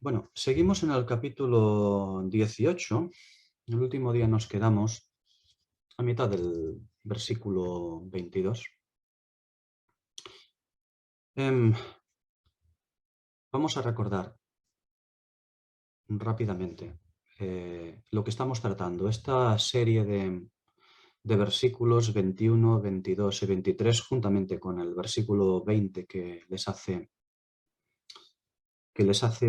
Bueno, seguimos en el capítulo 18. El último día nos quedamos a mitad del versículo 22. Vamos a recordar rápidamente lo que estamos tratando. Esta serie de versículos 21, 22 y 23, juntamente con el versículo 20 que les hace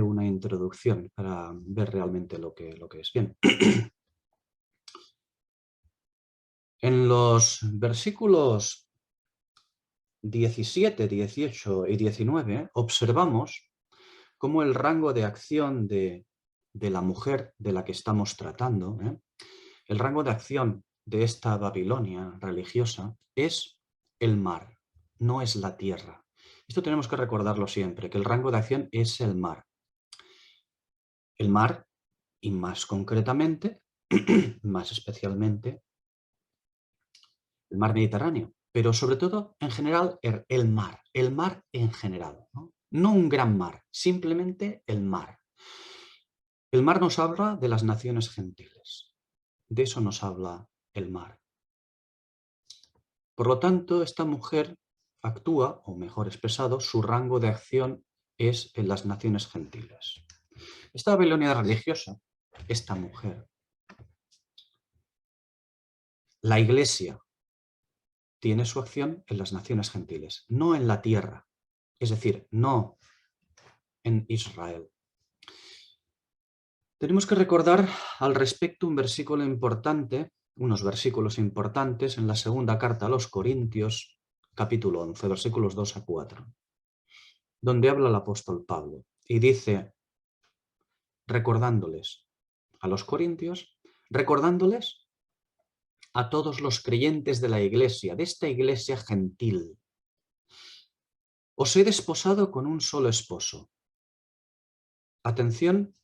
una introducción para ver realmente lo que es. Bien. En los versículos 17, 18 y 19 observamos cómo el rango de acción de la mujer de la que estamos tratando, el rango de acción de esta Babilonia religiosa es el mar, no es la tierra. Esto tenemos que recordarlo siempre, que el rango de acción es el mar. El mar, y más concretamente, más especialmente, el mar Mediterráneo, pero sobre todo, en general, el mar en general, ¿no? No un gran mar, simplemente el mar. El mar nos habla de las naciones gentiles, de eso nos habla el mar. Por lo tanto, esta mujer actúa, o mejor expresado, su rango de acción es en las naciones gentiles. Esta Babilonia religiosa, esta mujer, la Iglesia, tiene su acción en las naciones gentiles, no en la tierra, es decir, no en Israel. Tenemos que recordar al respecto un versículo importante, unos versículos importantes en la segunda carta a los Corintios, capítulo 11, versículos 2 a 4, donde habla el apóstol Pablo y dice, recordándoles a los corintios, recordándoles a todos los creyentes de la iglesia, de esta iglesia gentil, os he desposado con un solo esposo. Atención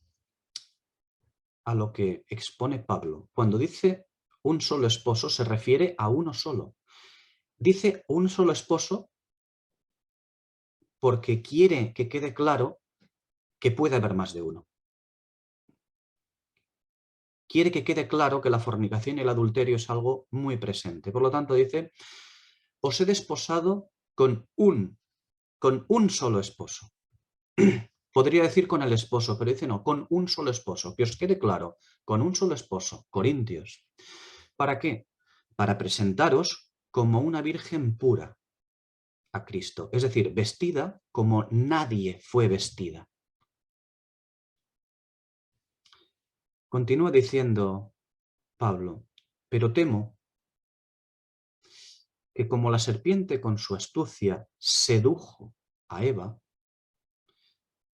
a lo que expone Pablo. Cuando dice un solo esposo, se refiere a uno solo. Dice un solo esposo porque quiere que quede claro que puede haber más de uno. Quiere que quede claro que la fornicación y el adulterio es algo muy presente. Por lo tanto, dice, os he desposado con un solo esposo. Podría decir con el esposo, pero dice no, con un solo esposo. Que os quede claro, con un solo esposo, Corintios. ¿Para qué? Para presentaros como una virgen pura a Cristo, es decir, vestida como nadie fue vestida. Continúa diciendo Pablo, pero temo que como la serpiente con su astucia sedujo a Eva,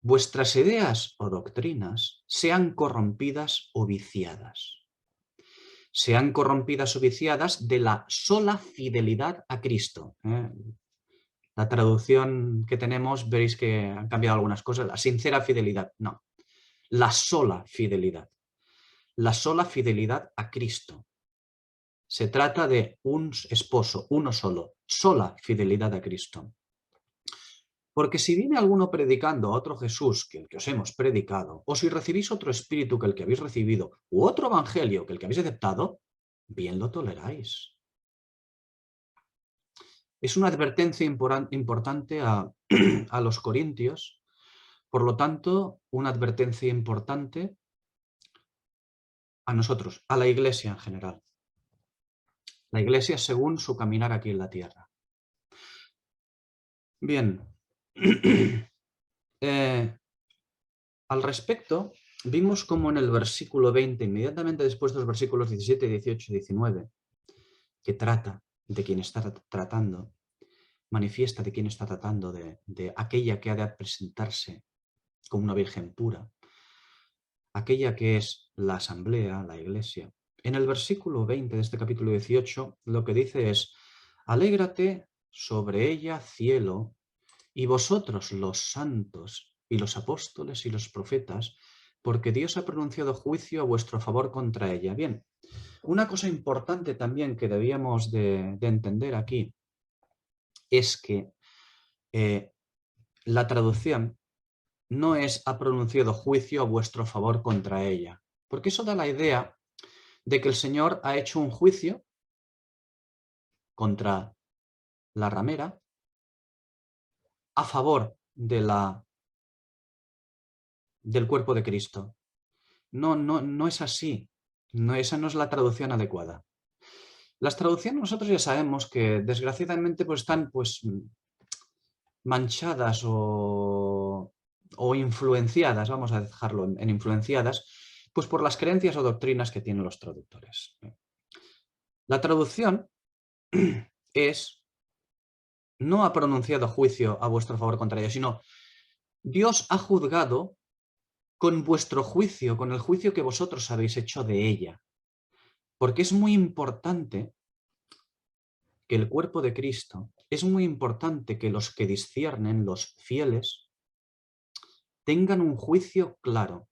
vuestras ideas o doctrinas sean corrompidas o viciadas. Sean corrompidas o viciadas de la sola fidelidad a Cristo. La traducción que tenemos, veréis que han cambiado algunas cosas. La sincera fidelidad, no. La sola fidelidad. La sola fidelidad a Cristo. Se trata de un esposo, uno solo. Sola fidelidad a Cristo. Porque si viene alguno predicando a otro Jesús que el que os hemos predicado, o si recibís otro espíritu que el que habéis recibido, u otro evangelio que el que habéis aceptado, bien lo toleráis. Es una advertencia importante a los corintios, por lo tanto, una advertencia importante a nosotros, a la Iglesia en general. La Iglesia según su caminar aquí en la tierra. Bien. Al respecto, vimos como en el versículo 20, inmediatamente después de los versículos 17, 18 y 19, que trata de quien está tratando, manifiesta de quien está tratando, de aquella que ha de presentarse como una virgen pura, aquella que es la asamblea, la iglesia. En el versículo 20 de este capítulo 18, lo que dice es, alégrate sobre ella, cielo, y vosotros los santos y los apóstoles y los profetas, porque Dios ha pronunciado juicio a vuestro favor contra ella. Bien, una cosa importante también que debíamos de entender aquí es que la traducción no es ha pronunciado juicio a vuestro favor contra ella. Porque eso da la idea de que el Señor ha hecho un juicio contra la ramera a favor del cuerpo de Cristo. No, no, no es así. No, esa no es la traducción adecuada. Las traducciones nosotros ya sabemos que desgraciadamente pues, están pues, manchadas o influenciadas, vamos a dejarlo en influenciadas, pues por las creencias o doctrinas que tienen los traductores. La traducción es no ha pronunciado juicio a vuestro favor contra ella, sino Dios ha juzgado con vuestro juicio, con el juicio que vosotros habéis hecho de ella. Porque es muy importante que el cuerpo de Cristo, es muy importante que los que disciernen, los fieles, tengan un juicio claro.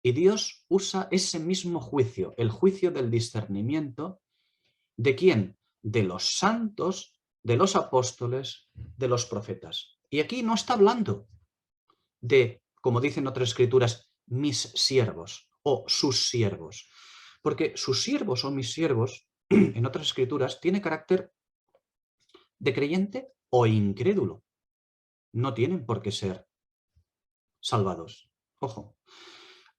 Y Dios usa ese mismo juicio, el juicio del discernimiento, ¿de quién? De los santos, de los apóstoles, de los profetas. Y aquí no está hablando de, como dicen otras escrituras, mis siervos o sus siervos. Porque sus siervos o mis siervos, en otras escrituras, tiene carácter de creyente o incrédulo. No tienen por qué ser salvados. Ojo.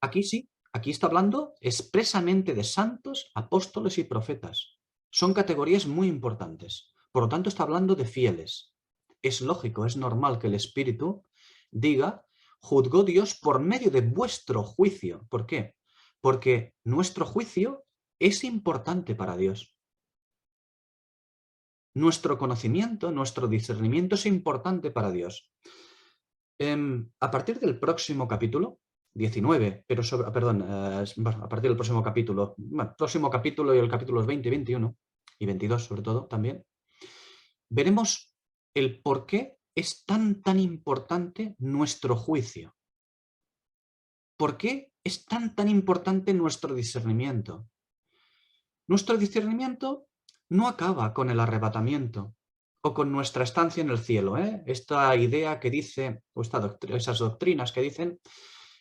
Aquí sí, aquí está hablando expresamente de santos, apóstoles y profetas. Son categorías muy importantes. Por lo tanto, está hablando de fieles. Es lógico, es normal que el Espíritu diga, juzgó Dios por medio de vuestro juicio. ¿Por qué? Porque nuestro juicio es importante para Dios. Nuestro conocimiento, nuestro discernimiento es importante para Dios. A partir del próximo capítulo, 19, pero a partir del próximo capítulo, y el capítulo 20, 21 y 22 sobre todo también, veremos el por qué es tan importante nuestro juicio. ¿Por qué es tan importante nuestro discernimiento? Nuestro discernimiento no acaba con el arrebatamiento o con nuestra estancia en el cielo. Esta idea que dice, o esas doctrinas que dicen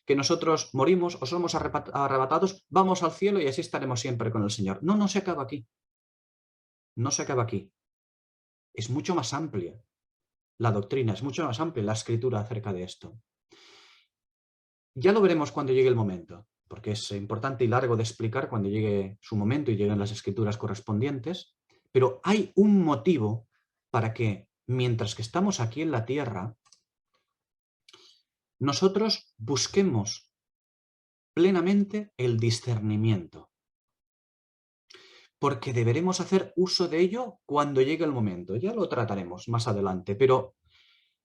que nosotros morimos o somos arrebatados, vamos al cielo y así estaremos siempre con el Señor. No, no se acaba aquí. No se acaba aquí. Es mucho más amplia la doctrina, es mucho más amplia la escritura acerca de esto. Ya lo veremos cuando llegue el momento, porque es importante y largo de explicar cuando llegue su momento y lleguen las escrituras correspondientes, pero hay un motivo para que, mientras que estamos aquí en la tierra, nosotros busquemos plenamente el discernimiento. Porque deberemos hacer uso de ello cuando llegue el momento. Ya lo trataremos más adelante, pero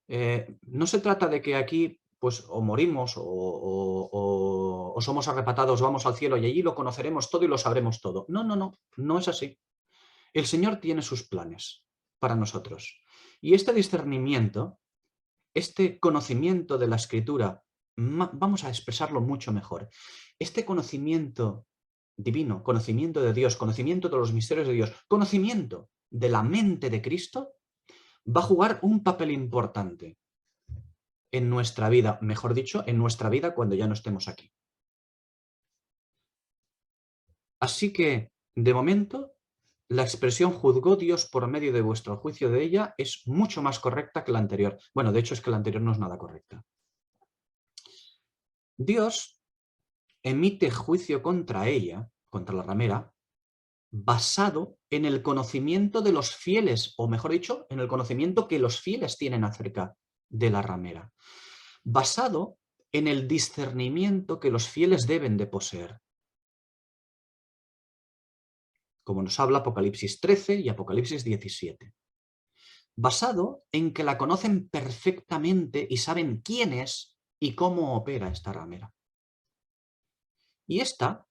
no se trata de que aquí pues o morimos o somos arrebatados, vamos al cielo y allí lo conoceremos todo y lo sabremos todo. No, no, no, no es así. El Señor tiene sus planes para nosotros. Y este discernimiento, este conocimiento de la Escritura, vamos a expresarlo mucho mejor. Este conocimiento divino, conocimiento de Dios, conocimiento de los misterios de Dios, conocimiento de la mente de Cristo, va a jugar un papel importante en nuestra vida, mejor dicho, en nuestra vida cuando ya no estemos aquí. Así que, de momento, la expresión juzgó Dios por medio de vuestro juicio de ella es mucho más correcta que la anterior. Bueno, de hecho es que la anterior no es nada correcta. Dios emite juicio contra ella, contra la ramera, basado en el conocimiento de los fieles, o mejor dicho, en el conocimiento que los fieles tienen acerca de la ramera. Basado en el discernimiento que los fieles deben de poseer. Como nos habla Apocalipsis 13 y Apocalipsis 17. Basado en que la conocen perfectamente y saben quién es y cómo opera esta ramera. Y esta,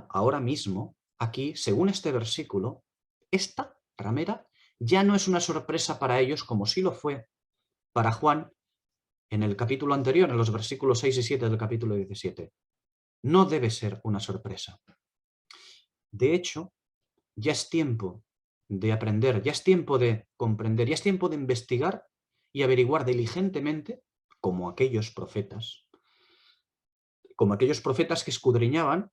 ahora mismo, aquí, según este versículo, esta ramera ya no es una sorpresa para ellos como sí lo fue para Juan en el capítulo anterior, en los versículos 6 y 7 del capítulo 17. No debe ser una sorpresa. De hecho, ya es tiempo de aprender, ya es tiempo de comprender, ya es tiempo de investigar y averiguar diligentemente como aquellos profetas que escudriñaban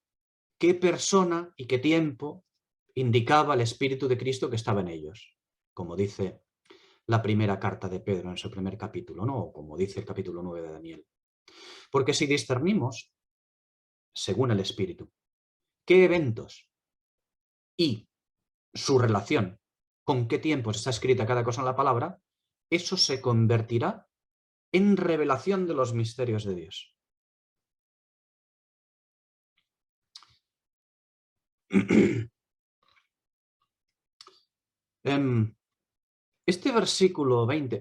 qué persona y qué tiempo indicaba el Espíritu de Cristo que estaba en ellos, como dice la primera carta de Pedro en su primer capítulo, ¿no? O como dice el capítulo 9 de Daniel. Porque si discernimos, según el Espíritu, qué eventos y su relación con qué tiempos está escrita cada cosa en la palabra, eso se convertirá en revelación de los misterios de Dios. En este versículo 20,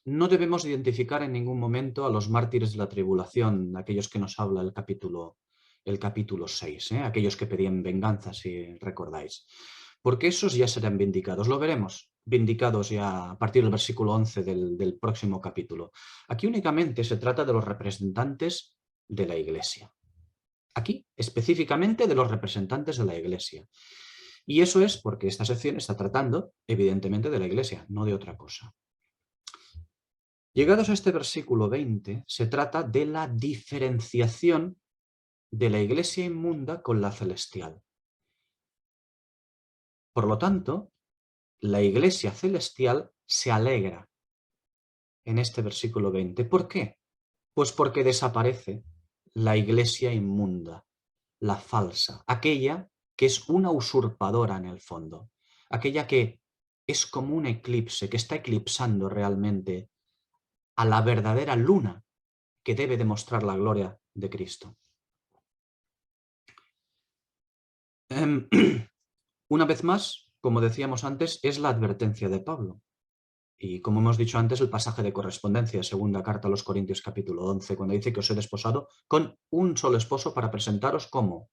no debemos identificar en ningún momento a los mártires de la tribulación, aquellos que nos habla el capítulo 6, aquellos que pedían venganza, si recordáis. Porque esos ya serán vindicados, lo veremos, vindicados ya a partir del versículo 11 del próximo capítulo. Aquí únicamente se trata de los representantes de la Iglesia. Aquí, específicamente, de los representantes de la Iglesia. Y eso es porque esta sección está tratando, evidentemente, de la Iglesia, no de otra cosa. Llegados a este versículo 20, se trata de la diferenciación de la Iglesia inmunda con la celestial. Por lo tanto, la Iglesia celestial se alegra en este versículo 20. ¿Por qué? Pues porque desaparece la Iglesia inmunda, la falsa, aquella que es una usurpadora en el fondo, aquella que es como un eclipse, que está eclipsando realmente a la verdadera luna que debe demostrar la gloria de Cristo. Una vez más, como decíamos antes, es la advertencia de Pablo. Y como hemos dicho antes, el pasaje de correspondencia, segunda carta a los Corintios capítulo 11, cuando dice que os he desposado con un solo esposo para presentaros como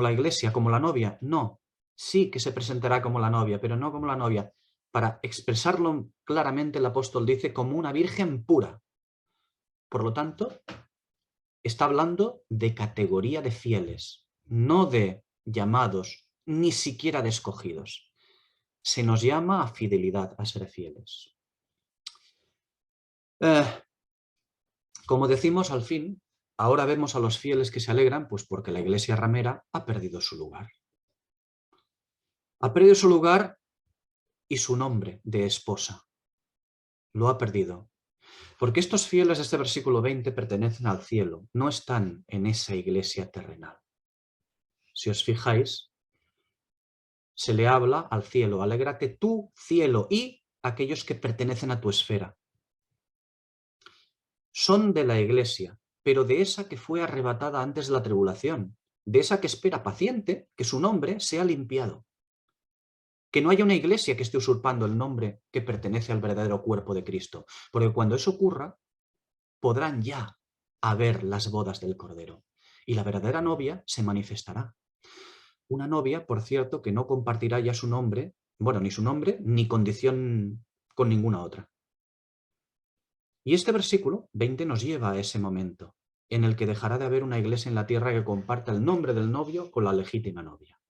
la iglesia, como la novia. No, sí que se presentará como la novia, pero no como la novia. Para expresarlo claramente, el apóstol dice como una virgen pura. Por lo tanto, está hablando de categoría de fieles, no de llamados, ni siquiera de escogidos. Se nos llama a fidelidad, a ser fieles. Como decimos al fin, ahora vemos a los fieles que se alegran, pues porque la iglesia ramera ha perdido su lugar. Ha perdido su lugar y su nombre de esposa. Lo ha perdido. Porque estos fieles de este versículo 20 pertenecen al cielo, no están en esa iglesia terrenal. Si os fijáis, se le habla al cielo, alégrate tú, cielo, y aquellos que pertenecen a tu esfera. Son de la iglesia, pero de esa que fue arrebatada antes de la tribulación, de esa que espera paciente que su nombre sea limpiado. Que no haya una iglesia que esté usurpando el nombre que pertenece al verdadero cuerpo de Cristo, porque cuando eso ocurra, podrán ya haber las bodas del Cordero, y la verdadera novia se manifestará. Una novia, por cierto, que no compartirá ya su nombre, bueno, ni su nombre, ni condición con ninguna otra. Y este versículo 20 nos lleva a ese momento, en el que dejará de haber una iglesia en la tierra que comparta el nombre del novio con la legítima novia.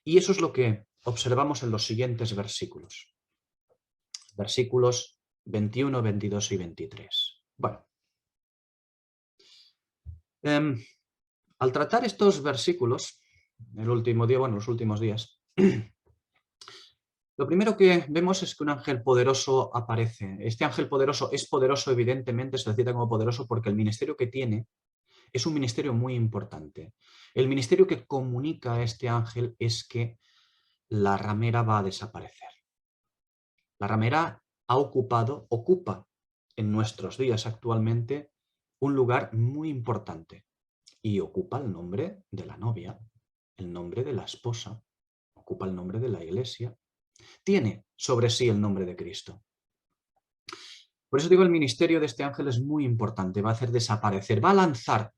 Y eso es lo que observamos en los siguientes versículos. Versículos 21, 22 y 23. Bueno, al tratar estos versículos, el último día, bueno, los últimos días, lo primero que vemos es que un ángel poderoso aparece. Este ángel poderoso es poderoso, evidentemente, se le cita como poderoso porque el ministerio que tiene es un ministerio muy importante. El ministerio que comunica a este ángel es que la ramera va a desaparecer. La ramera ocupa en nuestros días actualmente un lugar muy importante y ocupa el nombre de la novia, el nombre de la esposa, ocupa el nombre de la iglesia, tiene sobre sí el nombre de Cristo. Por eso digo, el ministerio de este ángel es muy importante, va a hacer desaparecer, va a lanzar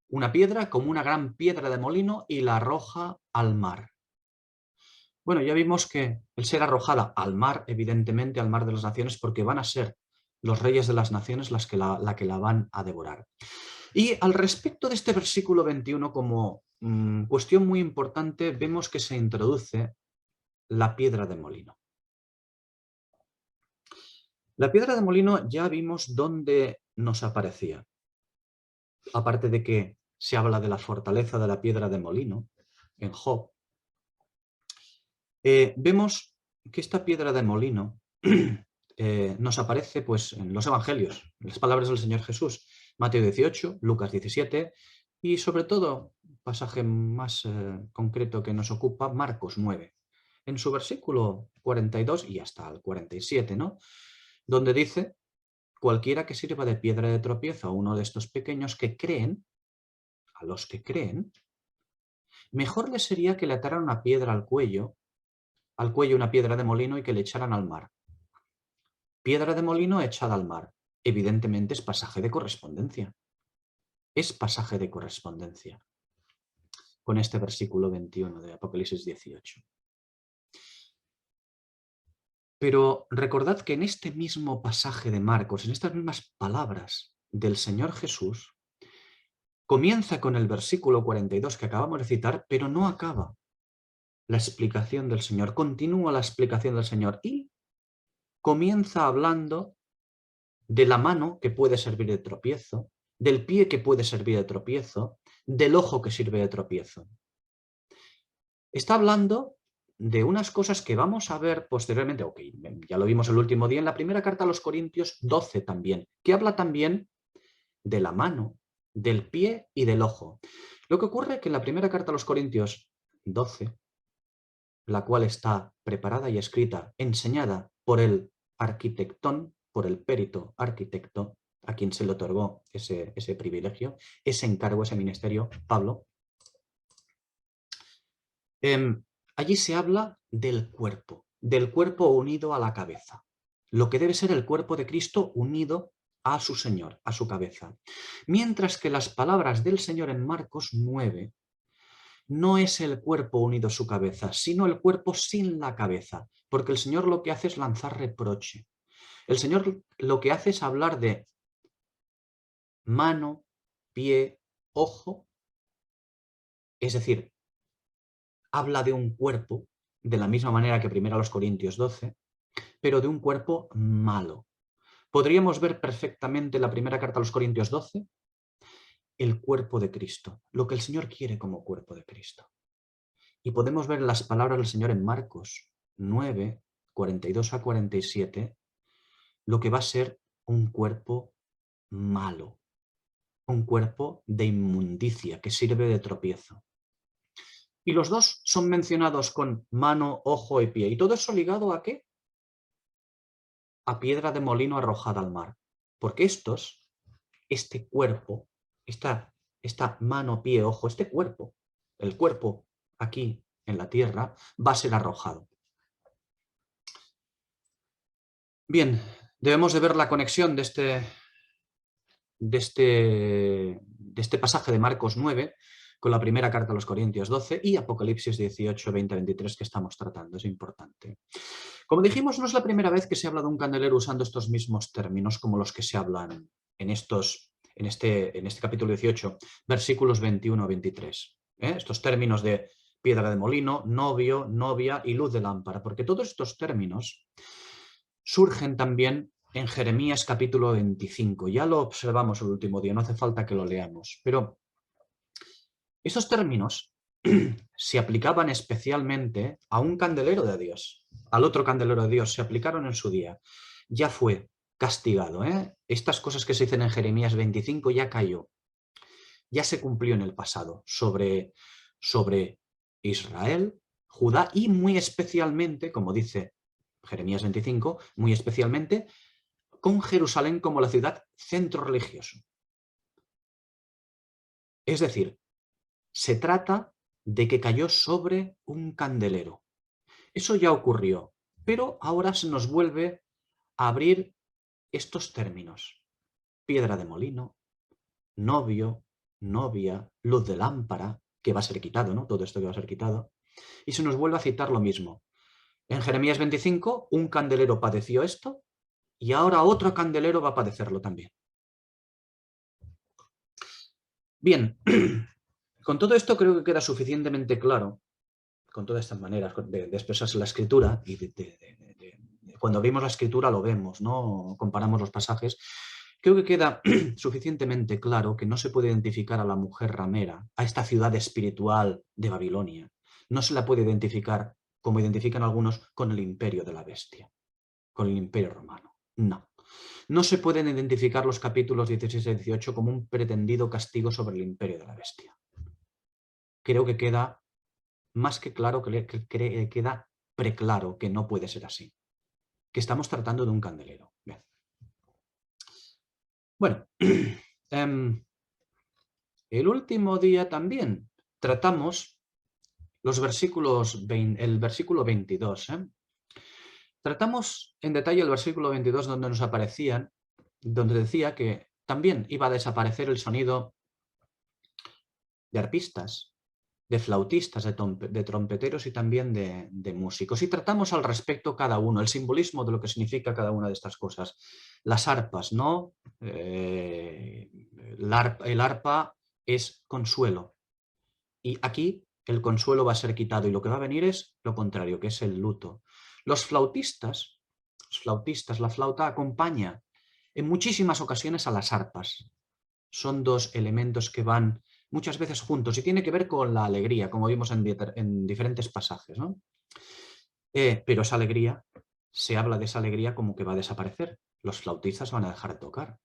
una piedra como una gran piedra de molino y la arroja al mar. Bueno, ya vimos que el ser arrojada al mar, evidentemente al mar de las naciones, porque van a ser los reyes de las naciones las que la que la van a devorar. Y al respecto de este versículo 21, como cuestión muy importante, vemos que se introduce la piedra de molino. La piedra de molino ya vimos dónde nos aparecía. Aparte de que se habla de la fortaleza de la piedra de molino en Job, vemos que esta piedra de molino nos aparece pues, en los evangelios, en las palabras del Señor Jesús, Mateo 18, Lucas 17 y sobre todo, pasaje más concreto que nos ocupa, Marcos 9, en su versículo 42 y hasta el 47, ¿no? Donde dice: cualquiera que sirva de piedra de tropiezo a uno de estos pequeños que creen, a los que creen, mejor les sería que le ataran una piedra al cuello una piedra de molino y que le echaran al mar. Piedra de molino echada al mar. Evidentemente es pasaje de correspondencia. Es pasaje de correspondencia con este versículo 21 de Apocalipsis 18. Pero recordad que en este mismo pasaje de Marcos, en estas mismas palabras del Señor Jesús, comienza con el versículo 42 que acabamos de citar, pero no acaba la explicación del Señor. Continúa la explicación del Señor y comienza hablando de la mano que puede servir de tropiezo, del pie que puede servir de tropiezo, del ojo que sirve de tropiezo. Está hablando de unas cosas que vamos a ver posteriormente, ok, ya lo vimos el último día, en la primera carta a los Corintios 12 también, que habla también de la mano, del pie y del ojo. Lo que ocurre es que en la primera carta a los Corintios 12, la cual está preparada y escrita, enseñada por el arquitectón, por el perito arquitecto, a quien se le otorgó ese privilegio, ese encargo, ese ministerio, Pablo. Allí se habla del cuerpo unido a la cabeza, lo que debe ser el cuerpo de Cristo unido a su Señor, a su cabeza. Mientras que las palabras del Señor en Marcos 9 no es el cuerpo unido a su cabeza, sino el cuerpo sin la cabeza, porque el Señor lo que hace es lanzar reproche. El Señor lo que hace es hablar de mano, pie, ojo, es decir, habla de un cuerpo, de la misma manera que primero a los Corintios 12, pero de un cuerpo malo. Podríamos ver perfectamente la primera carta a los Corintios 12, el cuerpo de Cristo, lo que el Señor quiere como cuerpo de Cristo. Y podemos ver las palabras del Señor en Marcos 9, 42 a 47, lo que va a ser un cuerpo malo, un cuerpo de inmundicia que sirve de tropiezo. Y los dos son mencionados con mano, ojo y pie. ¿Y todo eso ligado a qué? A piedra de molino arrojada al mar. Porque este cuerpo, esta mano, pie, ojo, este cuerpo, el cuerpo aquí en la tierra, va a ser arrojado. Bien, debemos de ver la conexión de este pasaje de Marcos 9 con la primera carta a los Corintios 12 y Apocalipsis 18, 20, 23 que estamos tratando. Es importante. Como dijimos, no es la primera vez que se habla de un candelero usando estos mismos términos como los que se hablan en este capítulo 18, versículos 21 a 23. Estos términos de piedra de molino, novio, novia y luz de lámpara, porque todos estos términos surgen también en Jeremías capítulo 25. Ya lo observamos el último día, no hace falta que lo leamos, pero esos términos se aplicaban especialmente a un candelero de Dios, al otro candelero de Dios, se aplicaron en su día. Ya fue castigado. Estas cosas que se dicen en Jeremías 25 ya cayó, ya se cumplió en el pasado sobre Israel, Judá y muy especialmente, como dice Jeremías 25, muy especialmente con Jerusalén como la ciudad centro religioso. Es decir, se trata de que cayó sobre un candelero. Eso ya ocurrió, pero ahora se nos vuelve a abrir estos términos. Piedra de molino, novio, novia, luz de lámpara, que va a ser quitado, ¿no? Todo esto que va a ser quitado. Y se nos vuelve a citar lo mismo. En Jeremías 25, un candelero padeció esto y ahora otro candelero va a padecerlo también. Bien, con todo esto creo que queda suficientemente claro, con todas estas maneras de expresarse la escritura y de cuando abrimos la escritura lo vemos, ¿no? Comparamos los pasajes. Creo que queda suficientemente claro que no se puede identificar a la mujer ramera, a esta ciudad espiritual de Babilonia. No se la puede identificar, como identifican algunos, con el imperio de la bestia, con el imperio romano. No. No se pueden identificar los capítulos 16 y 18 como un pretendido castigo sobre el imperio de la bestia. Creo que queda más que claro, que queda preclaro que no puede ser así. Que estamos tratando de un candelero. Bien. Bueno, el último día también tratamos los versículos, el versículo 22. Tratamos en detalle el versículo 22 donde nos aparecían, donde decía que también iba a desaparecer el sonido de arpistas, de flautistas, de trompeteros y también de músicos. Y tratamos al respecto cada uno, el simbolismo de lo que significa cada una de estas cosas. Las arpas, ¿no? El arpa es consuelo. Y aquí el consuelo va a ser quitado y lo que va a venir es lo contrario, que es el luto. Los flautistas, la flauta acompaña en muchísimas ocasiones a las arpas. Son dos elementos que van muchas veces juntos y tiene que ver con la alegría, como vimos en diferentes pasajes, ¿no? Pero esa alegría, se habla de esa alegría como que va a desaparecer. Los flautistas van a dejar de tocar.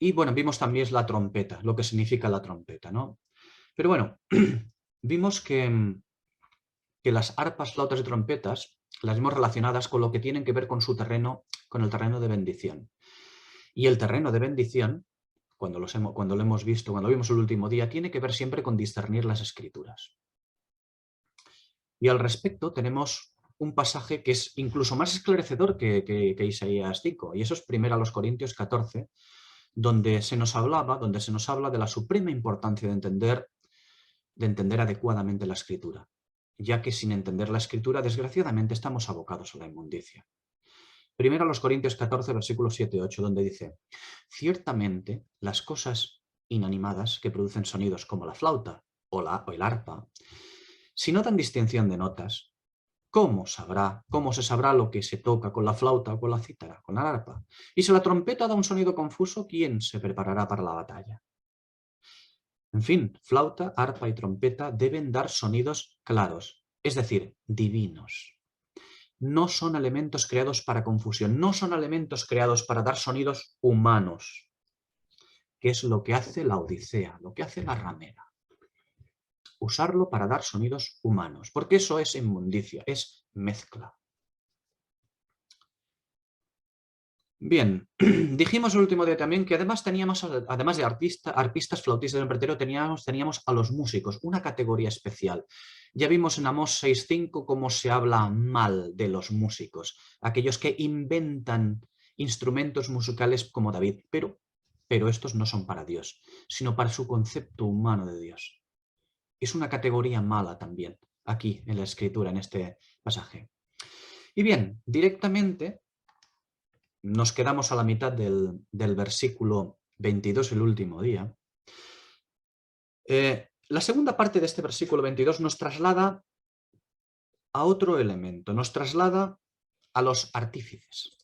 Y bueno, vimos también la trompeta, lo que significa la trompeta, ¿no? Pero bueno, vimos que las arpas, flautas y trompetas las vimos relacionadas con lo que tienen que ver con su terreno, con el terreno de bendición. Y el terreno de bendición, cuando lo hemos visto, cuando lo vimos el último día, tiene que ver siempre con discernir las escrituras. Y al respecto tenemos un pasaje que es incluso más esclarecedor que Isaías 5, y eso es 1 Corintios 14, donde se nos habla de la suprema importancia de entender adecuadamente la escritura, ya que sin entender la escritura, desgraciadamente, estamos abocados a la inmundicia. 1 Corintios 14, versículos 7 y 8, donde dice: ciertamente las cosas inanimadas que producen sonidos como la flauta o el arpa, si no dan distinción de notas, ¿cómo se sabrá lo que se toca con la flauta o con la cítara, con la arpa? Y si la trompeta da un sonido confuso, ¿quién se preparará para la batalla? En fin, flauta, arpa y trompeta deben dar sonidos claros, es decir, divinos. No son elementos creados para confusión, no son elementos creados para dar sonidos humanos, que es lo que hace la Odisea, lo que hace la ramera. Usarlo para dar sonidos humanos, porque eso es inmundicia, es mezcla. Bien, dijimos el último día también que además teníamos, además de arpistas, flautistas y trompetero, teníamos a los músicos, una categoría especial. Ya vimos en Amós 6.5 cómo se habla mal de los músicos, aquellos que inventan instrumentos musicales como David, pero estos no son para Dios, sino para su concepto humano de Dios. Es una categoría mala también, aquí en la escritura, en este pasaje. Y bien, directamente nos quedamos a la mitad del versículo 22, el último día. La segunda parte de este versículo 22 nos traslada a otro elemento, nos traslada a los artífices.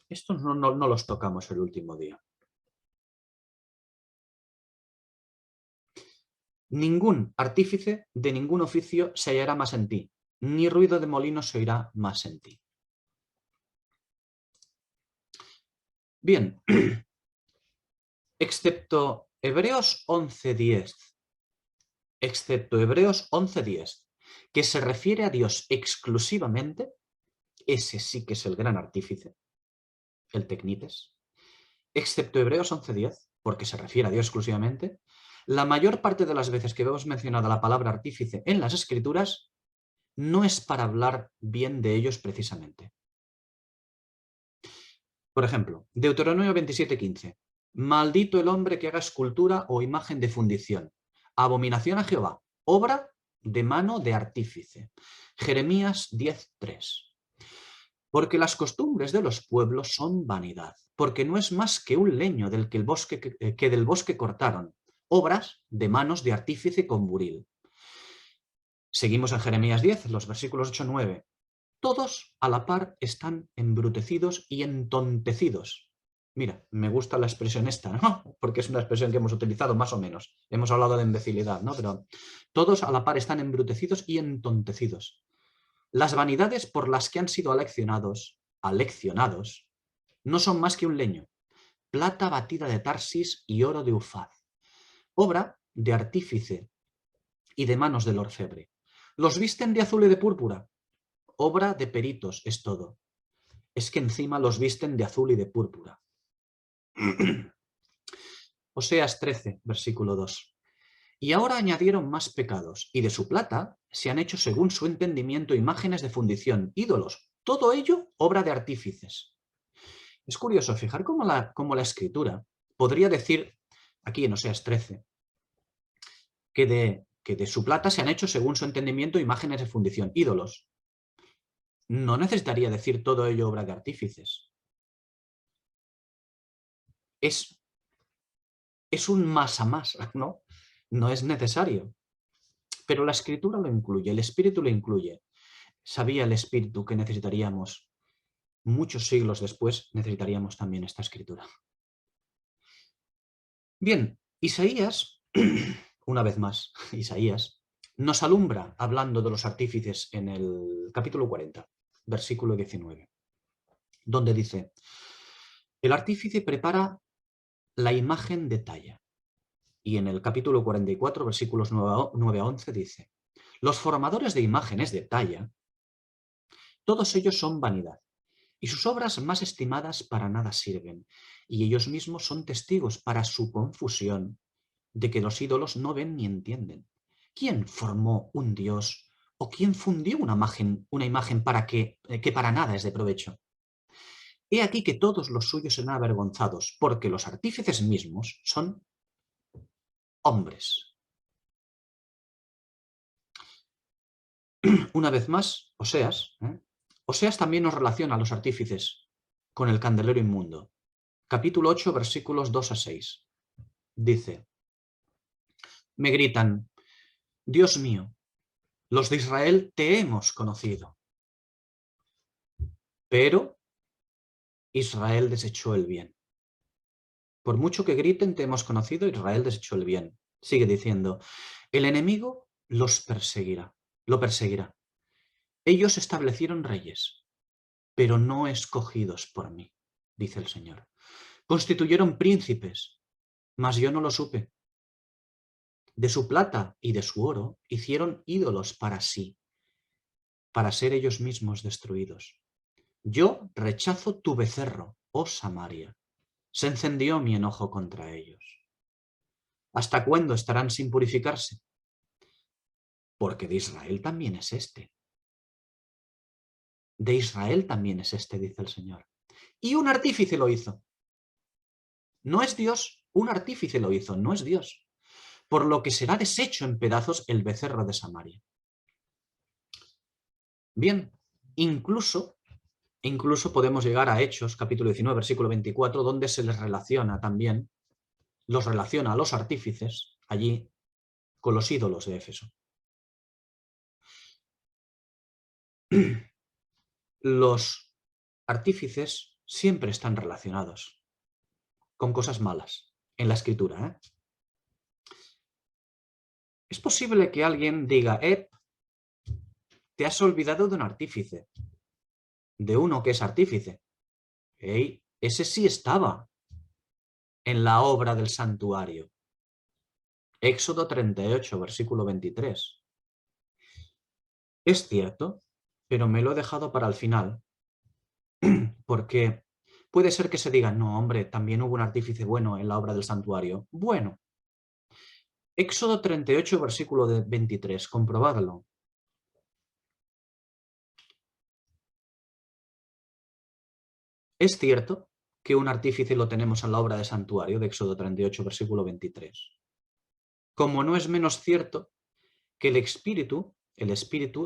Estos no los tocamos el último día. Ningún artífice de ningún oficio se hallará más en ti, ni ruido de molino se oirá más en ti. Bien, excepto Hebreos 11.10, que se refiere a Dios exclusivamente, ese sí que es el gran artífice, el Tecnites, excepto Hebreos 11.10, porque se refiere a Dios exclusivamente, la mayor parte de las veces que vemos mencionada la palabra artífice en las Escrituras no es para hablar bien de ellos precisamente. Por ejemplo, Deuteronomio 27.15. Maldito el hombre que haga escultura o imagen de fundición. Abominación a Jehová. Obra de mano de artífice. Jeremías 10.3. Porque las costumbres de los pueblos son vanidad. Porque no es más que un leño que del bosque cortaron. obras de manos de artífice con buril. Seguimos en Jeremías 10, los versículos 8-9. Todos a la par están embrutecidos y entontecidos. Mira, me gusta la expresión esta, ¿no? Porque es una expresión que hemos utilizado más o menos. Hemos hablado de imbecilidad, ¿no? Pero todos a la par están embrutecidos y entontecidos. Las vanidades por las que han sido aleccionados, no son más que un leño, plata batida de Tarsis y oro de Ufaz, obra de artífice y de manos del orfebre. Los visten de azul y de púrpura, obra de peritos es todo. Es que encima los visten de azul y de púrpura. Oseas 13, versículo 2. Y ahora añadieron más pecados, y de su plata se han hecho según su entendimiento imágenes de fundición, ídolos, todo ello obra de artífices. Es curioso fijar cómo la Escritura podría decir, aquí en Oseas 13, que de su plata se han hecho según su entendimiento imágenes de fundición, ídolos. No necesitaría decir todo ello obra de artífices. Es un más a más, ¿no? No es necesario. Pero la Escritura lo incluye, el Espíritu lo incluye. Sabía el Espíritu que necesitaríamos, muchos siglos después, necesitaríamos también esta Escritura. Bien, Isaías, una vez más, Isaías, nos alumbra hablando de los artífices en el capítulo 40, versículo 19, donde dice: el artífice prepara la imagen de talla. Y en el capítulo 44, versículos 9 a 11, dice: los formadores de imágenes de talla, todos ellos son vanidad, y sus obras más estimadas para nada sirven, y ellos mismos son testigos para su confusión de que los ídolos no ven ni entienden. ¿Quién formó un dios o quién fundió una imagen para que para nada es de provecho? He aquí que todos los suyos serán avergonzados, porque los artífices mismos son hombres. Una vez más, Oseas también nos relaciona a los artífices con el candelero inmundo. Capítulo 8, versículos 2 a 6. Dice: me gritan, Dios mío, los de Israel te hemos conocido. Pero Israel desechó el bien. Por mucho que griten, te hemos conocido, Israel desechó el bien. Sigue diciendo: el enemigo lo perseguirá. Ellos establecieron reyes, pero no escogidos por mí, dice el Señor. Constituyeron príncipes, mas yo no lo supe. De su plata y de su oro hicieron ídolos para sí, para ser ellos mismos destruidos. Yo rechazo tu becerro, oh Samaria. Se encendió mi enojo contra ellos. ¿Hasta cuándo estarán sin purificarse? Porque de Israel también es este. De Israel también es este, dice el Señor. Y un artífice lo hizo. No es Dios, un artífice lo hizo, no es Dios. Por lo que será deshecho en pedazos el becerro de Samaria. Bien, incluso podemos llegar a Hechos, capítulo 19, versículo 24, donde se les relaciona también, los relaciona a los artífices allí con los ídolos de Éfeso. Los artífices siempre están relacionados con cosas malas en la Escritura. Es posible que alguien diga: te has olvidado de un artífice, de uno que es artífice. Ese sí estaba en la obra del santuario. Éxodo 38, versículo 23. Es cierto, pero me lo he dejado para el final, porque puede ser que se diga: no, hombre, también hubo un artífice bueno en la obra del santuario. Bueno, Éxodo 38, versículo 23, comprobadlo. Es cierto que un artífice lo tenemos en la obra de santuario de Éxodo 38, versículo 23. Como no es menos cierto que el Espíritu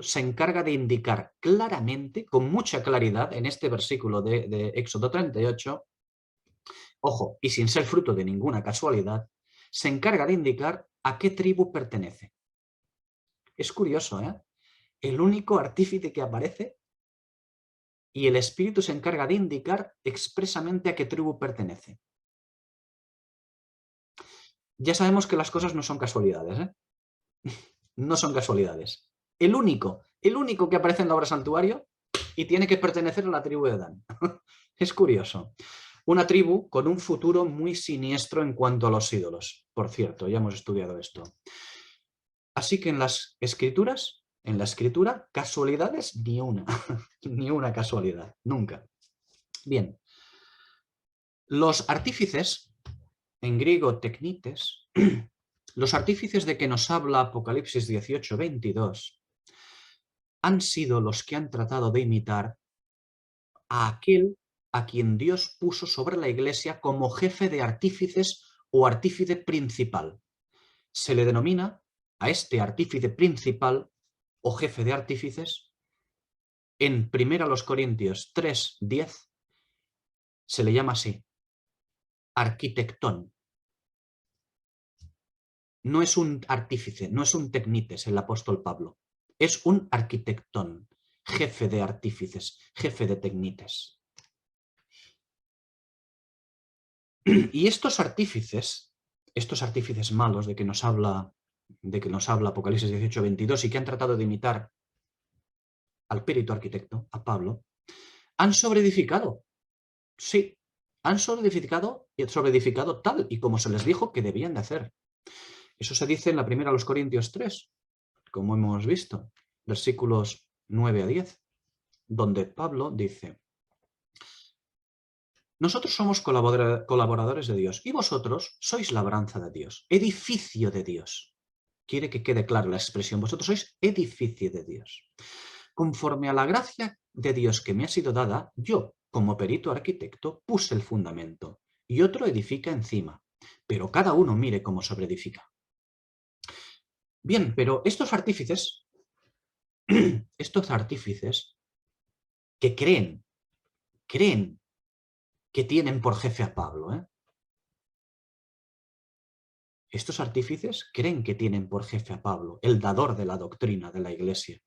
se encarga de indicar claramente, con mucha claridad, en este versículo de Éxodo 38, ojo, y sin ser fruto de ninguna casualidad, se encarga de indicar a qué tribu pertenece. Es curioso, ¿eh? El único artífice que aparece y el Espíritu se encarga de indicar expresamente a qué tribu pertenece. Ya sabemos que las cosas no son casualidades, ¿eh? No son casualidades. El único que aparece en la obra santuario y tiene que pertenecer a la tribu de Dan. Es curioso. Una tribu con un futuro muy siniestro en cuanto a los ídolos. Por cierto, ya hemos estudiado esto. Así que en las escrituras, en la escritura, casualidades ni una. Ni una casualidad, nunca. Bien. Los artífices, en griego teknites, los artífices de que nos habla Apocalipsis 18:22, han sido los que han tratado de imitar a aquel a quien Dios puso sobre la iglesia como jefe de artífices o artífice principal. Se le denomina a este artífice principal o jefe de artífices, en 1 Corintios 3:10, se le llama así, arquitectón. No es un artífice, no es un tecnites el apóstol Pablo, es un arquitectón, jefe de artífices, jefe de tecnites. Y estos artífices malos de que nos habla Apocalipsis 18:22 y que han tratado de imitar al perito arquitecto, a Pablo, han sobreedificado. Sí, han sobreedificado tal y como se les dijo que debían de hacer. Eso se dice en la primera Corintios 3, como hemos visto, versículos 9-10, donde Pablo dice: nosotros somos colaboradores de Dios y vosotros sois labranza de Dios, edificio de Dios. Quiere que quede clara la expresión, vosotros sois edificio de Dios. Conforme a la gracia de Dios que me ha sido dada, yo, como perito arquitecto, puse el fundamento y otro edifica encima, pero cada uno mire cómo sobreedifica. Bien, pero estos artífices que creen que tienen por jefe a Pablo, estos artífices creen que tienen por jefe a Pablo, el dador de la doctrina de la Iglesia.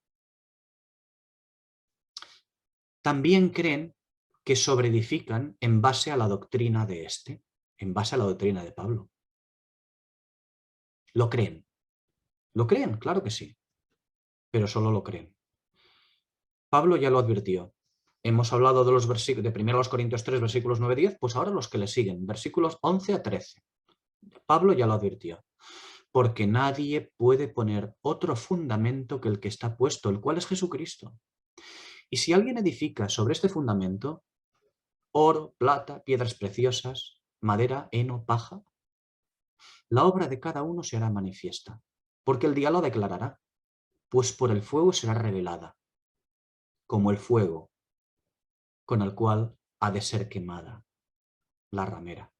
También creen que sobreedifican en base a la doctrina de este, en base a la doctrina de Pablo. Lo creen. ¿Lo creen? Claro que sí. Pero solo lo creen. Pablo ya lo advirtió. Hemos hablado de los versículos de 1 Corintios 3, versículos 9-10, pues ahora los que le siguen, versículos 11-13. Pablo ya lo advirtió. Porque nadie puede poner otro fundamento que el que está puesto, el cual es Jesucristo. Y si alguien edifica sobre este fundamento, oro, plata, piedras preciosas, madera, heno, paja, la obra de cada uno se hará manifiesta, porque el día lo declarará, pues por el fuego será revelada, como el fuego con el cual ha de ser quemada la ramera.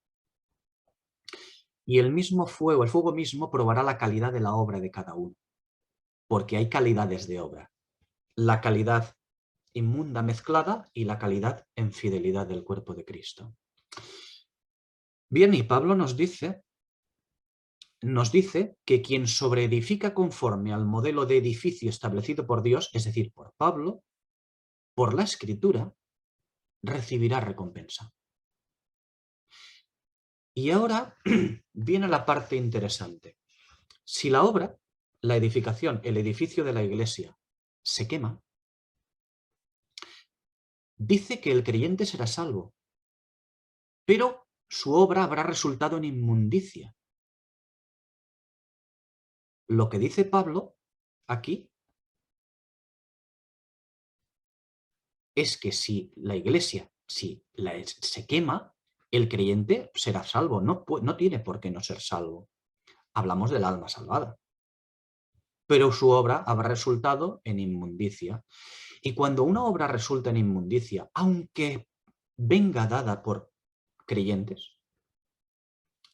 Y el fuego mismo probará la calidad de la obra de cada uno, porque hay calidades de obra. La calidad inmunda mezclada y la calidad en fidelidad del cuerpo de Cristo. Bien, y Pablo nos dice que quien sobreedifica conforme al modelo de edificio establecido por Dios, es decir, por Pablo, por la Escritura, recibirá recompensa. Y ahora viene la parte interesante. Si la obra, la edificación, el edificio de la iglesia se quema, dice que el creyente será salvo, pero su obra habrá resultado en inmundicia. Lo que dice Pablo aquí es que si la iglesia se quema, el creyente será salvo, no tiene por qué no ser salvo. Hablamos del alma salvada. Pero su obra habrá resultado en inmundicia. Y cuando una obra resulta en inmundicia, aunque venga dada por creyentes,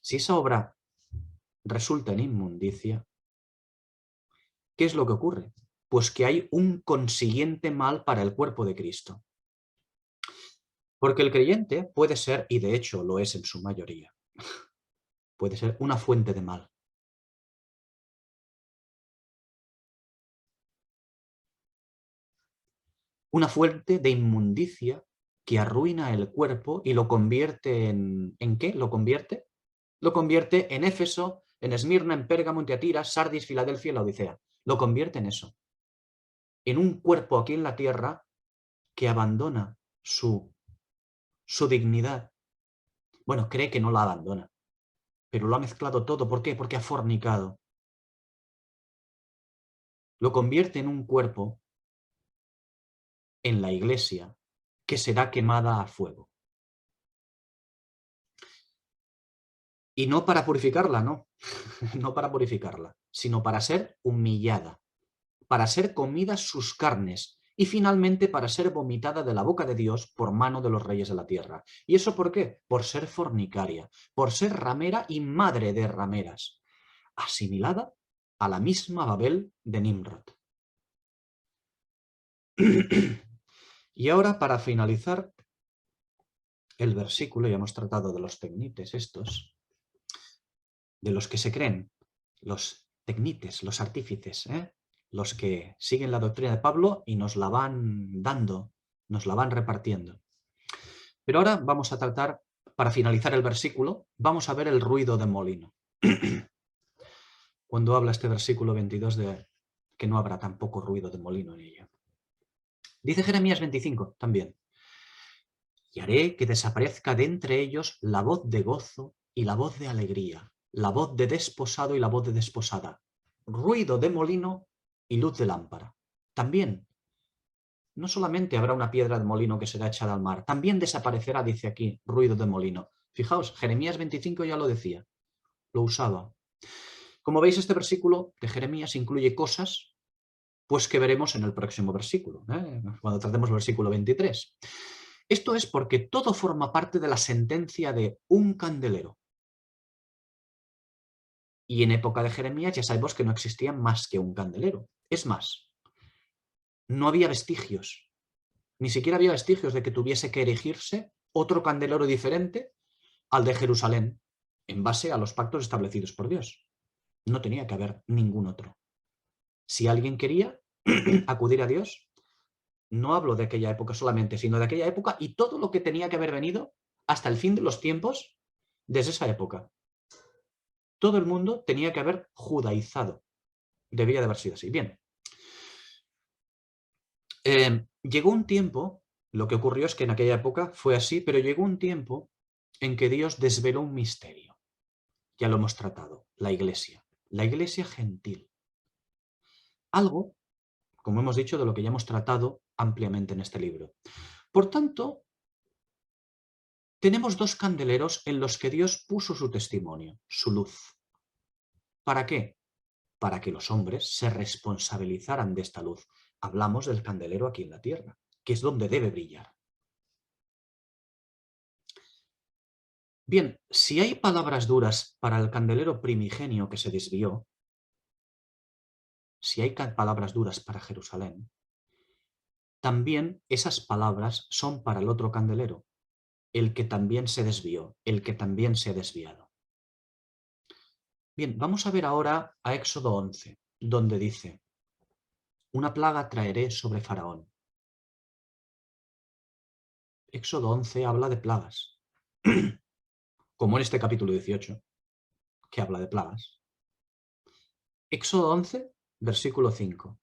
si esa obra resulta en inmundicia, ¿qué es lo que ocurre? Pues que hay un consiguiente mal para el cuerpo de Cristo. Porque el creyente puede ser, y de hecho lo es en su mayoría, puede ser una fuente de mal. Una fuente de inmundicia que arruina el cuerpo y lo convierte ¿en qué? ¿Lo convierte? Lo convierte en Éfeso, en Esmirna, en Pérgamo, en Tiatira, Sardis, Filadelfia y la Odisea. Lo convierte en eso. En un cuerpo aquí en la tierra que abandona su dignidad. Bueno, cree que no la abandona, pero lo ha mezclado todo. ¿Por qué? Porque ha fornicado. Lo convierte en un cuerpo en la iglesia que será quemada a fuego. Y no para purificarla, no. No para purificarla, sino para ser humillada, para ser comidas sus carnes y finalmente para ser vomitada de la boca de Dios por mano de los reyes de la tierra. ¿Y eso por qué? Por ser fornicaria, por ser ramera y madre de rameras, asimilada a la misma Babel de Nimrod. Y ahora, para finalizar el versículo, ya hemos tratado de los tecnites estos, de los que se creen, los tecnites, los artífices, los que siguen la doctrina de Pablo y nos la van dando, nos la van repartiendo. Pero ahora vamos a tratar, para finalizar el versículo, vamos a ver el ruido de molino. Cuando habla este versículo 22 de que no habrá tampoco ruido de molino en ella. Dice Jeremías 25 también. Y haré que desaparezca de entre ellos la voz de gozo y la voz de alegría, la voz de desposado y la voz de desposada, ruido de molino y luz de lámpara. También, no solamente habrá una piedra de molino que será echada al mar, también desaparecerá, dice aquí, ruido de molino. Fijaos, Jeremías 25 ya lo decía, lo usaba. Como veis, este versículo de Jeremías incluye cosas pues que veremos en el próximo versículo, cuando tratemos el versículo 23. Esto es porque todo forma parte de la sentencia de un candelero. Y en época de Jeremías ya sabemos que no existía más que un candelero. Es más, no había vestigios. Ni siquiera había vestigios de que tuviese que erigirse otro candelero diferente al de Jerusalén, en base a los pactos establecidos por Dios. No tenía que haber ningún otro. Si alguien quería acudir a Dios, no hablo de aquella época solamente, sino de aquella época y todo lo que tenía que haber venido hasta el fin de los tiempos desde esa época. Todo el mundo tenía que haber judaizado. Debía de haber sido así. Bien. Llegó un tiempo, lo que ocurrió es que en aquella época fue así, pero llegó un tiempo en que Dios desveló un misterio. Ya lo hemos tratado, la iglesia gentil. Algo, como hemos dicho, de lo que ya hemos tratado ampliamente en este libro. Por tanto, tenemos dos candeleros en los que Dios puso su testimonio, su luz. ¿Para qué? Para que los hombres se responsabilizaran de esta luz. Hablamos del candelero aquí en la tierra, que es donde debe brillar. Bien, si hay palabras duras para el candelero primigenio que se desvió, si hay palabras duras para Jerusalén, también esas palabras son para el otro candelero, el que también se desvió, el que también se ha desviado. Bien, vamos a ver ahora a Éxodo 11, donde dice: una plaga traeré sobre Faraón. Éxodo 11 habla de plagas, como en este capítulo 18, que habla de plagas. Éxodo 11, versículo 5.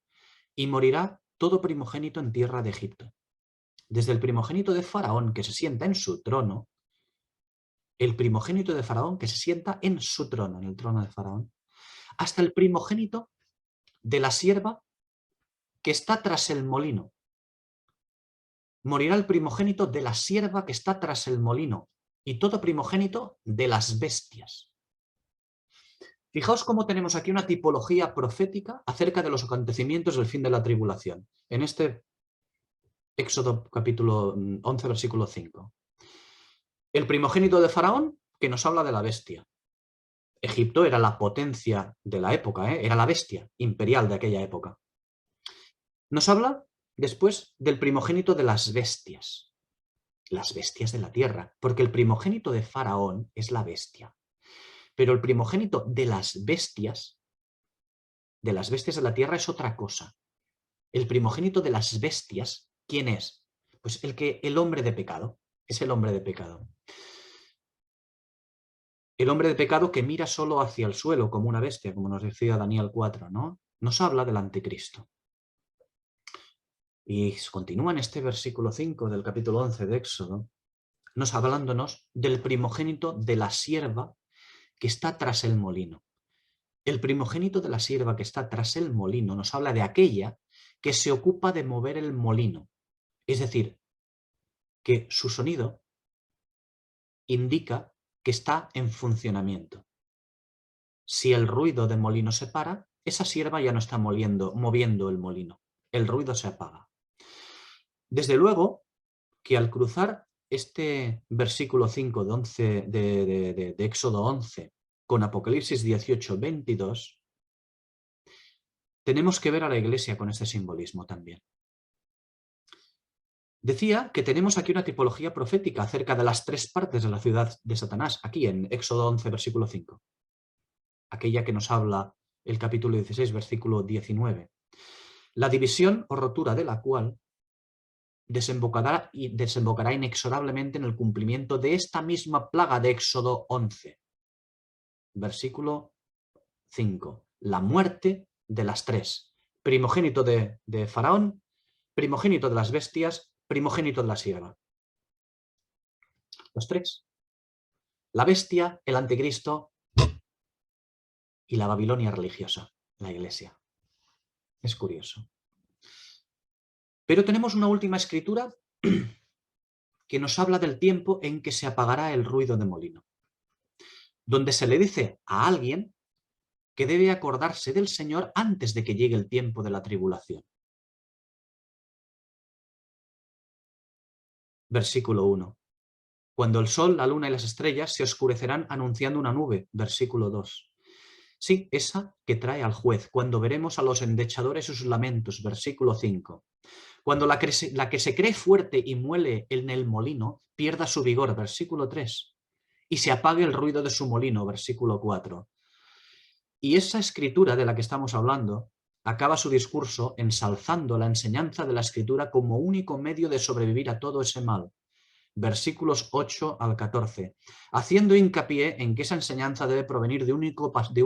Y morirá todo primogénito en tierra de Egipto. Desde el primogénito de Faraón que se sienta en su trono, el primogénito de Faraón que se sienta en su trono, en el trono de Faraón, hasta el primogénito de la sierva que está tras el molino. Morirá el primogénito de la sierva que está tras el molino y todo primogénito de las bestias. Fijaos cómo tenemos aquí una tipología profética acerca de los acontecimientos del fin de la tribulación. En este Éxodo capítulo 11, versículo 5. El primogénito de Faraón, que nos habla de la bestia. Egipto era la potencia de la época, era la bestia imperial de aquella época. Nos habla después del primogénito de las bestias de la tierra, porque el primogénito de Faraón es la bestia. Pero el primogénito de las bestias de la tierra es otra cosa. El primogénito de las bestias, ¿quién es? Pues el hombre de pecado, es el hombre de pecado. El hombre de pecado que mira solo hacia el suelo como una bestia, como nos decía Daniel 4, ¿no? Nos habla del anticristo. Y continúa en este versículo 5 del capítulo 11 de Éxodo, nos hablándonos del primogénito de la sierva que está tras el molino. El primogénito de la sierva que está tras el molino nos habla de aquella que se ocupa de mover el molino. Es decir, que su sonido indica que está en funcionamiento. Si el ruido del molino se para, esa sierva ya no está moviendo el molino. El ruido se apaga. Desde luego que al cruzar este versículo 5 de Éxodo 11 con Apocalipsis 18, 22, tenemos que ver a la Iglesia con este simbolismo también. Decía que tenemos aquí una tipología profética acerca de las tres partes de la ciudad de Satanás, aquí en Éxodo 11, versículo 5. Aquella que nos habla el capítulo 16, versículo 19. La división o rotura de la cual desembocará inexorablemente en el cumplimiento de esta misma plaga de Éxodo 11. Versículo 5. La muerte de las tres. Primogénito de Faraón, primogénito de las bestias, primogénito de la sierva. Los tres. La bestia, el anticristo y la Babilonia religiosa, la Iglesia. Es curioso. Pero tenemos una última escritura que nos habla del tiempo en que se apagará el ruido de molino, donde se le dice a alguien que debe acordarse del Señor antes de que llegue el tiempo de la tribulación. Versículo 1. Cuando el sol, la luna y las estrellas se oscurecerán anunciando una nube. Versículo 2. Sí, esa que trae al juez, cuando veremos a los endechadores y sus lamentos. Versículo 5. Cuando la que se cree fuerte y muele en el molino, pierda su vigor. Versículo 3. Y se apague el ruido de su molino. Versículo 4. Y esa escritura de la que estamos hablando acaba su discurso ensalzando la enseñanza de la escritura como único medio de sobrevivir a todo ese mal. Versículos 8 al 14, haciendo hincapié en que esa enseñanza debe provenir de un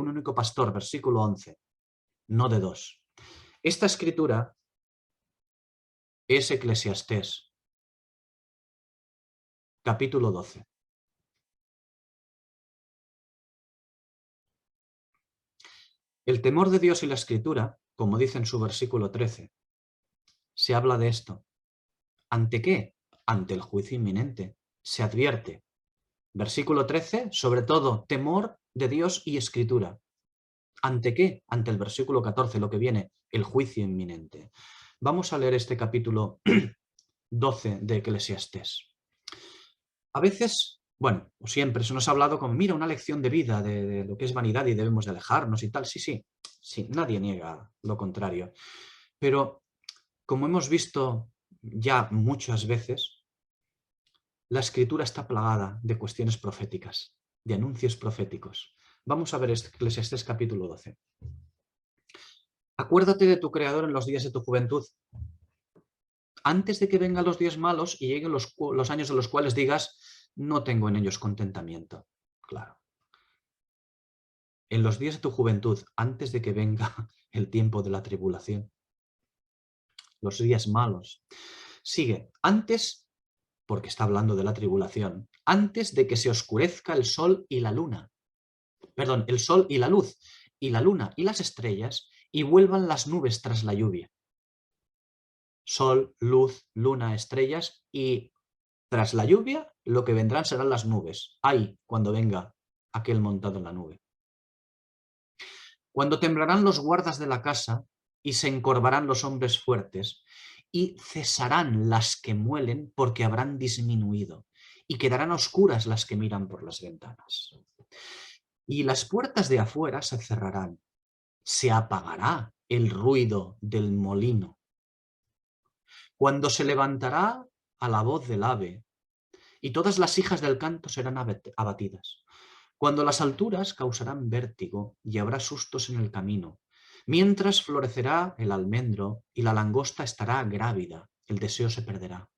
único pastor, versículo 11, no de dos. Esta escritura es Eclesiastés, capítulo 12. El temor de Dios y la escritura, como dice en su versículo 13, se habla de esto. ¿Ante qué? Ante el juicio inminente. Se advierte. Versículo 13, sobre todo, temor de Dios y escritura. ¿Ante qué? Ante el versículo 14, lo que viene, el juicio inminente. Vamos a leer este capítulo 12 de Eclesiastés. A veces, bueno, o siempre se nos ha hablado como, mira, una lección de vida, de lo que es vanidad y debemos de alejarnos y tal. Sí, nadie niega lo contrario. Pero, como hemos visto ya muchas veces, la escritura está plagada de cuestiones proféticas, de anuncios proféticos. Vamos a ver Eclesiastés capítulo 12. Acuérdate de tu Creador en los días de tu juventud, antes de que vengan los días malos y lleguen los años en los cuales digas, no tengo en ellos contentamiento. Claro. En los días de tu juventud, antes de que venga el tiempo de la tribulación. Los días malos. Sigue, antes, porque está hablando de la tribulación, antes de que se oscurezca el sol y la luna. Perdón, el sol y la luz, y la luna y las estrellas, y vuelvan las nubes tras la lluvia. Sol, luz, luna, estrellas, y tras la lluvia lo que vendrán serán las nubes. Ahí, cuando venga aquel montado en la nube. Cuando temblarán los guardas de la casa y se encorvarán los hombres fuertes y cesarán las que muelen porque habrán disminuido y quedarán oscuras las que miran por las ventanas. Y las puertas de afuera se cerrarán, se apagará el ruido del molino. Cuando se levantará a la voz del ave y todas las hijas del canto serán abatidas. Cuando las alturas causarán vértigo y habrá sustos en el camino, mientras florecerá el almendro y la langosta estará grávida, el deseo se perderá.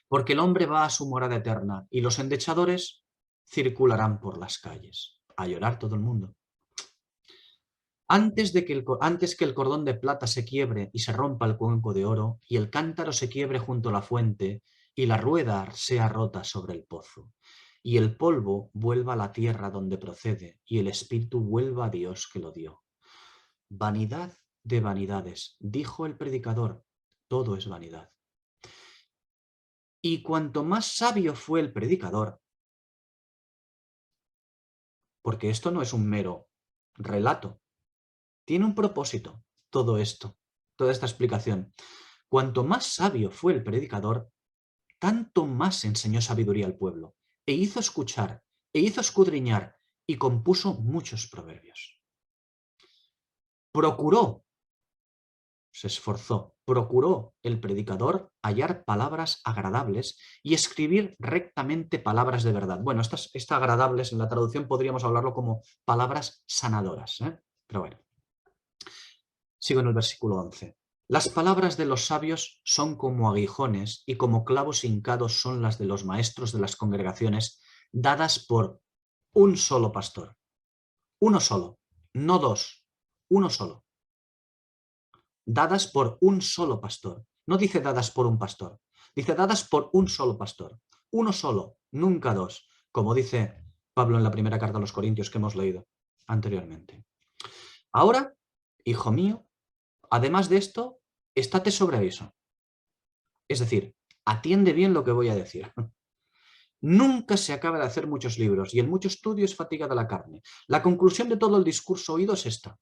Porque el hombre va a su morada eterna y los endechadores circularán por las calles. A llorar todo el mundo. Antes que el cordón de plata se quiebre y se rompa el cuenco de oro, y el cántaro se quiebre junto a la fuente, y la rueda sea rota sobre el pozo, y el polvo vuelva a la tierra donde procede, y el espíritu vuelva a Dios que lo dio. Vanidad de vanidades, dijo el predicador, todo es vanidad. Y cuanto más sabio fue el predicador, porque esto no es un mero relato, tiene un propósito todo esto, toda esta explicación. Cuanto más sabio fue el predicador, tanto más enseñó sabiduría al pueblo, e hizo escuchar, e hizo escudriñar, y compuso muchos proverbios. Procuró, se esforzó, procuró el predicador hallar palabras agradables y escribir rectamente palabras de verdad. Bueno, estas agradables en la traducción podríamos hablarlo como palabras sanadoras, ¿eh? Pero bueno. Sigo en el versículo 11. Las palabras de los sabios son como aguijones y como clavos hincados son las de los maestros de las congregaciones, dadas por un solo pastor. Uno solo, no dos, uno solo. Dadas por un solo pastor. No dice dadas por un pastor, dice dadas por un solo pastor. Uno solo, nunca dos, como dice Pablo en la primera carta a los Corintios que hemos leído anteriormente. Ahora, hijo mío, además de esto, estate sobre aviso. Es decir, atiende bien lo que voy a decir. Nunca se acaba de hacer muchos libros y el mucho estudio es fatiga de la carne. La conclusión de todo el discurso oído es esta.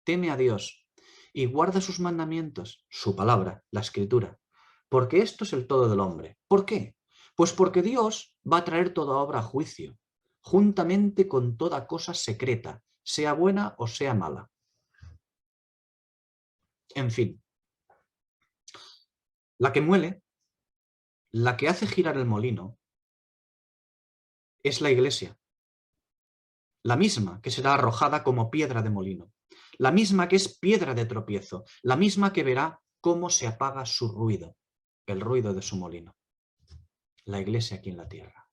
Teme a Dios y guarda sus mandamientos, su palabra, la escritura, porque esto es el todo del hombre. ¿Por qué? Pues porque Dios va a traer toda obra a juicio, juntamente con toda cosa secreta, sea buena o sea mala. En fin, la que muele, la que hace girar el molino, es la Iglesia, la misma que será arrojada como piedra de molino, la misma que es piedra de tropiezo, la misma que verá cómo se apaga su ruido, el ruido de su molino. La Iglesia aquí en la tierra.